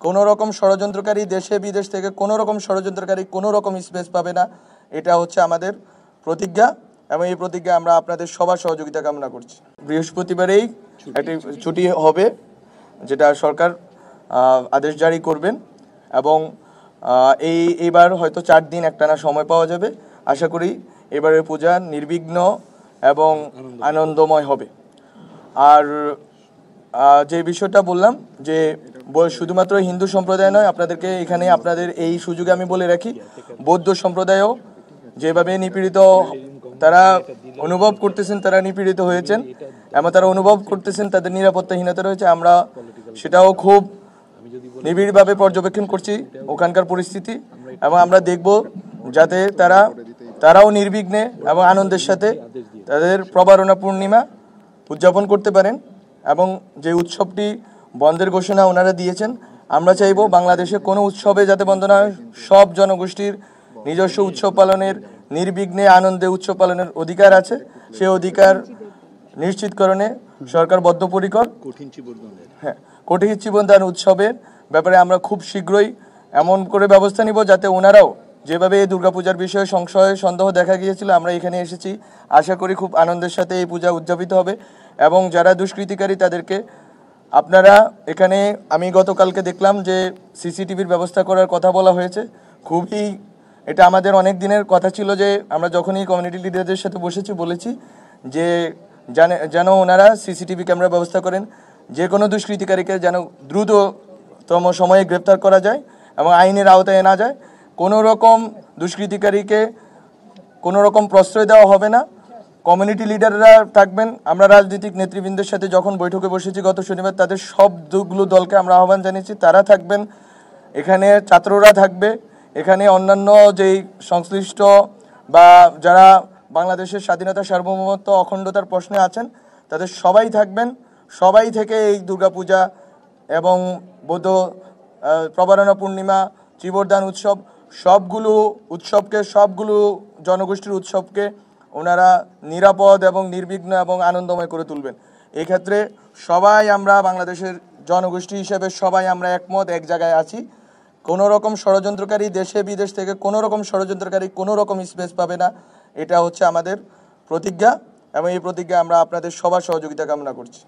কোনো রকম ষড়যন্ত্রকারী দেশে বিদেশ থেকে কোনো রকম ষড়যন্ত্রকারী কোনো রকম স্পেস পাবে না। এটা হচ্ছে আমাদের প্রতিজ্ঞা এবং এই প্রতিজ্ঞা আমরা আপনাদের সবার সহযোগিতা কামনা করছি। বৃহস্পতিবারেই একটি ছুটি হবে, যেটা সরকার আদেশ জারি করবেন এবং এইবার হয়তো 4 দিন একটানা সময় পাওয়া যাবে। আশা করি এবারের পূজা নির্বিঘ্ন এবং আনন্দময় হবে। আর যে বিষয়টা বললাম যে শুধুমাত্র হিন্দু সম্প্রদায় নয়, আপনাদেরকে এখানে আপনাদের এই সুযোগে আমি বলে রাখি, বৌদ্ধ সম্প্রদায়ও যেভাবে নিপীড়িত তারা অনুভব করতেছেন, তারা নিপীড়িত হয়েছেন এবং তারা অনুভব করতেছেন তাদের নিরাপত্তাহীনতা রয়েছে। আমরা সেটাও খুব নিবিড়ভাবে পর্যবেক্ষণ করছি ওখানকার পরিস্থিতি এবং আমরা দেখব যাতে তারাও নির্বিঘ্নে এবং আনন্দের সাথে তাদের প্রবারণা পূর্ণিমা উদযাপন করতে পারেন। এবং যে উৎসবটি বন্ধের ঘোষণা ওনারা দিয়েছেন, আমরা চাইব বাংলাদেশে কোনো উৎসবে যাতে বন্ধ না হয়। সব জনগোষ্ঠীর নিজস্ব উৎসব পালনের, নির্বিঘ্নে আনন্দে উৎসব পালনের অধিকার আছে। সেই অধিকার নিশ্চিতকরণে সরকার বদ্ধপরিকর। কঠিন চিবনদান উৎসবের ব্যাপারে আমরা খুব শীঘ্রই এমন করে ব্যবস্থা নিব যাতে ওনারাও, যেভাবে এই দুর্গাপূজার বিষয়ে সংশয় সন্দেহ দেখা গিয়েছিল, আমরা এখানে এসেছি আশা করি খুব আনন্দের সাথে এই পূজা উদযাপিত হবে। এবং যারা দুষ্কৃতিকারী তাদেরকে আপনারা এখানে, আমি গতকালকে দেখলাম যে সিসিটিভির ব্যবস্থা করার কথা বলা হয়েছে। খুবই এটা আমাদের অনেক দিনের কথা ছিল যে আমরা যখনই কমিউনিটি লিডারদের সাথে বলেছি যে যেন ওনারা সিসিটিভি ক্যামেরা ব্যবস্থা করেন, যে কোনো দুষ্কৃতিকারীকে যেন দ্রুততম সময়ে গ্রেপ্তার করা যায় এবং আইনের আওতায় আনা যায়। কোনো রকম দুষ্কৃতিকারীকে কোনো রকম প্রশ্রয় দেওয়া হবে না। কমিউনিটি লিডাররা থাকবেন। আমরা রাজনৈতিক নেতৃবৃন্দের সাথে যখন বৈঠকে বসেছি গত শনিবার, তাদের সবগুলো দলকে আমরা আহ্বান জানিয়েছি, তারা থাকবেন, এখানে ছাত্ররা থাকবে, এখানে অন্যান্য যেই সংশ্লিষ্ট বা যারা বাংলাদেশের স্বাধীনতা, সার্বভৌমত্ব, অখণ্ডতার প্রশ্নে আছেন তাদের সবাই থাকবেন। সবাই থেকে এই দুর্গাপূজা এবং বৌদ্ধ প্রবারণা পূর্ণিমা, চিবরদান উৎসব, সবগুলো জনগোষ্ঠীর উৎসবকে ওনারা নিরাপদ এবং নির্বিঘ্ন এবং আনন্দময় করে তুলবেন। এই ক্ষেত্রে সবাই আমরা বাংলাদেশের জনগোষ্ঠী হিসেবে সবাই আমরা একমত, এক জায়গায় আছি। কোনো রকম ষড়যন্ত্রকারী দেশে বিদেশ থেকে কোনো রকম ষড়যন্ত্রকারী কোনো রকম স্পেস পাবে না। এটা হচ্ছে আমাদের প্রতিজ্ঞা এবং এই প্রতিজ্ঞা আমরা আপনাদের সবার সহযোগিতা কামনা করছি।